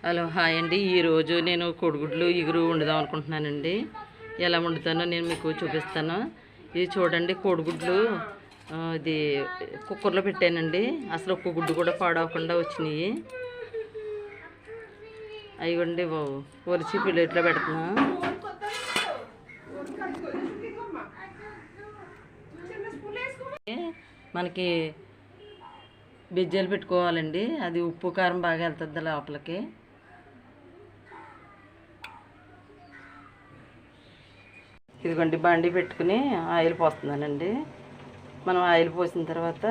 Hello hi అండి. ఈరోజు నేను కోడిగుడ్లు ఇగురు వండుదాం అనుకుంటున్నానండి. ఎలా వండుతానో నేను మీకు చూపిస్తాను. ఇది చూడండి, కోడిగుడ్లు ఇది కుక్కర్లో పెట్టానండి. అసలు ఒక్క గుడ్డు కూడా పాడవకుండా వచ్చినాయి. అయ్యండి ఒలిచి ప్లేట్లో పెడుతున్నా. మనకి బెజ్జీలు పెట్టుకోవాలండి. అది ఉప్పు కారం బాగా వెళ్తుంది లోపలికి. ఇదిగోండి, బండి పెట్టుకుని ఆయిల్ పోస్తున్నానండి. మనం ఆయిల్ పోసిన తర్వాత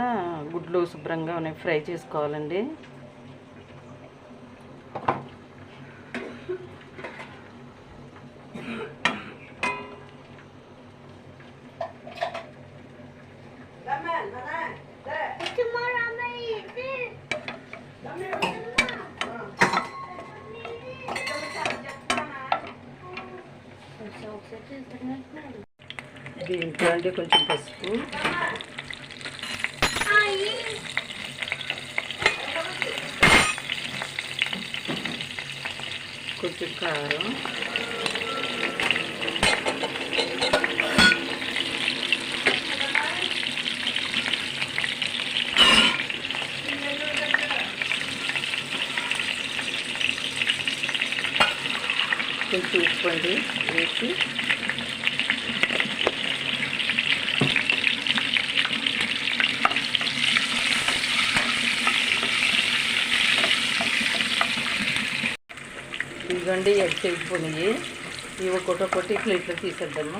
గుడ్లు శుభ్రంగా ఫ్రై చేసుకోవాలండి. దీంట్లో అండి కొంచెం పసుపు, కొంచెం కారం, కొంచెం ఉప్పు అండి వేసి ఇదిగోండి ఎగ్స్ అయిపోయినాయి. ఇవి ఒక్కొక్కటి ప్లేట్లో తీసేద్దాము.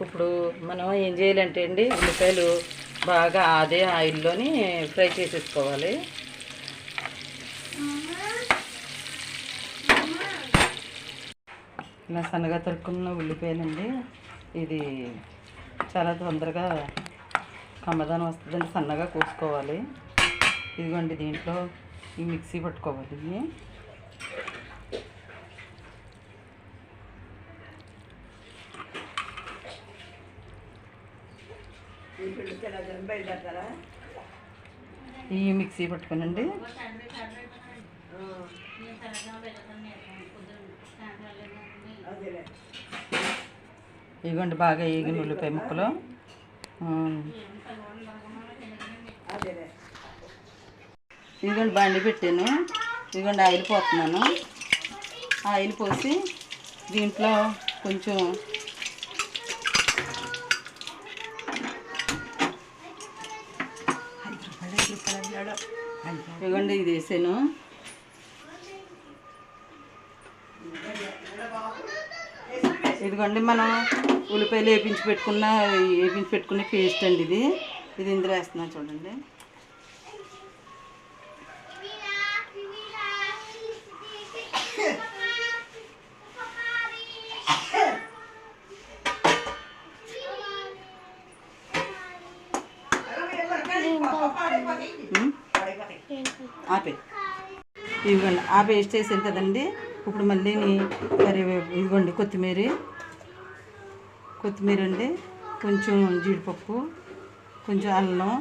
ఇప్పుడు మనం ఏం చేయాలంటే అండి, ఉల్లిపాయలు బాగా అదే ఆయిల్లోని ఫ్రై చేసేసుకోవాలి. ఇలా సన్నగా తరుక్కున్న ఉల్లిపాయలండి. ఇది చాలా తొందరగా కమ్మదనం వస్తుందండి. సన్నగా కోసుకోవాలి. ఇదిగోండి, దీంట్లో ఈ మిక్సీ పట్టుకోవాలి. ఈ మిక్సీ పట్టుకోనండి. ఇదిగోండి, బాగా వేగిన ఉల్లిపాయ ముక్కలు. ఇదిగోండి, బండి పెట్టాను. ఇదిగోండి, ఆయిల్ పోతున్నాను. ఆయిల్ పోసి దీంట్లో కొంచెం ఇదిగోండి ఇది వేసాను. ఇదిగోండి, మనం ఉల్లిపాయలు వేపించి పెట్టుకున్న పేస్ట్ అండి ఇది. ఇందులో వేస్తున్నాను చూడండి. ఇదిగోండి, ఆ పేస్ట్ వేసాను కదండి. ఇప్పుడు మళ్ళీ కరివేపు, ఇదిగోండి కొత్తిమీర అండి, కొంచెం జీడిపప్పు, కొంచెం అల్లం,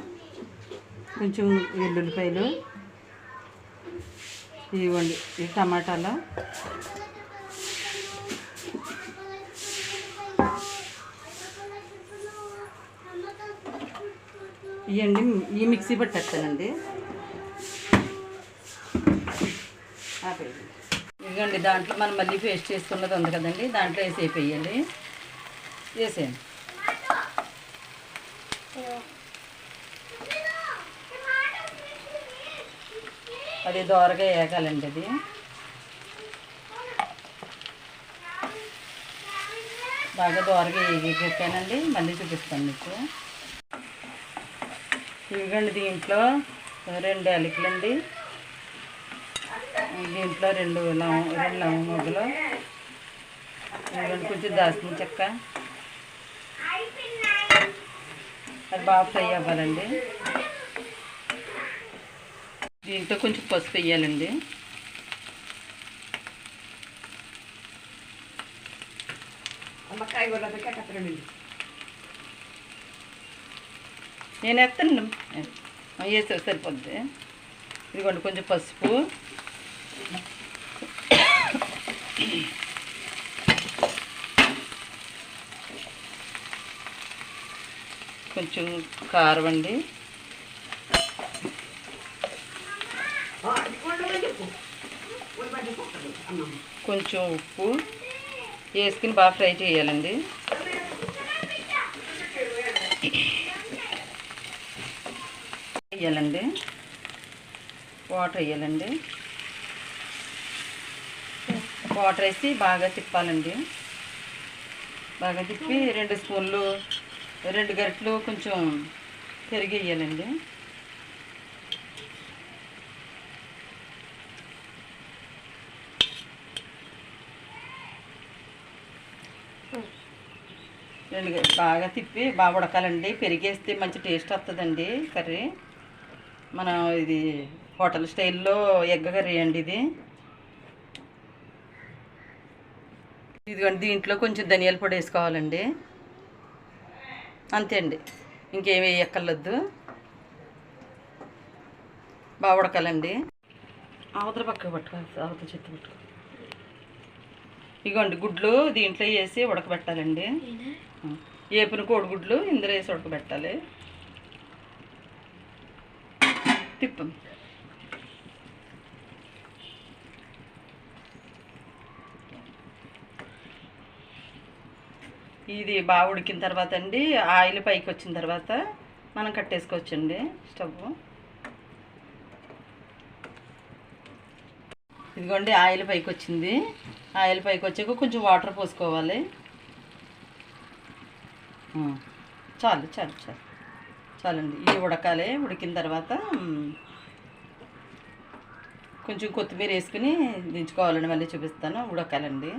కొంచెం వెల్లుల్లిపాయలు, ఇదిగోండి ఈ టమాటాలు, ఇవన్నీ ఈ మిక్సీ పట్టేస్తానండి. ఇదిగోండి, దాంట్లో మనం మళ్ళీ పేస్ట్ చేసుకున్నది ఉంది కదండి, దాంట్లో వేసేయాలి. వేసేయండి. అది దోరగా వేగాలండి. అది బాగా దోరగా వేగిపోతానండి. మళ్ళీ చూపిస్తాను మీకు. ఇదిగోండి, దీంట్లో 2 యాలకులండి, దీంట్లో 2 లవంగాలు, ఇదిగోండి కొంచెం దాల్చిన చెక్క. అది బాగా ఫ్రై అవ్వాలండి. దీంట్లో కొంచెం పసుపు వేయాలండి. నేను ఎత్తాను వేసే సరిపోద్ది. ఇదిగోండి కొంచెం పసుపు, కొంచెం కారం అండి, కొంచెం ఉప్పు వేసుకుని బాగా ఫ్రై చేయాలండి. వేయాలండి, వాటర్ వేయాలండి. వాటర్ వేసి బాగా తిప్పాలండి. బాగా తిప్పి 2 స్పూన్లు 2 గరిటెలు కొంచెం పెరుగు వేయాలండి. బాగా తిప్పి బాగా ఉడకాలండి. పెరిగేస్తే మంచి టేస్ట్ వస్తుందండి కర్రీ. మనం ఇది హోటల్ స్టైల్లో ఎగ్ కర్రీ అండి ఇది. ఇదిగోండి దీంట్లో కొంచెం ధనియాల పొడి వేసుకోవాలండి. అంతే అండి, ఇంకేమి వేయక్కర్లేదు. బాగా ఉడకాలండి. అవతల పక్క పట్టుకోవాలి, అవతల చెత్త పట్టుకో. ఇగోండి గుడ్లు దీంట్లో వేసి ఉడకబెట్టాలండి. ఏపున కోడిగుడ్లు ఇందులో వేసి ఉడకబెట్టాలి. తిప్పం. ఇది బాగా ఉడికిన తర్వాత అండి, ఆయిల్ పైకి వచ్చిన తర్వాత మనం కట్టేసుకోవచ్చండి స్టవ్. ఇదిగోండి ఆయిల్ పైకి వచ్చింది. ఆయిల్ పైకి వచ్చాక కొంచెం వాటర్ పోసుకోవాలి. చాలు చాలు చాలు చాలండి. ఇది ఉడకాలి. ఉడికిన తర్వాత కొంచెం కొత్తిమీర వేసుకుని దించుకోవాలండి. మళ్ళీ చూపిస్తాను. ఉడకాలండి.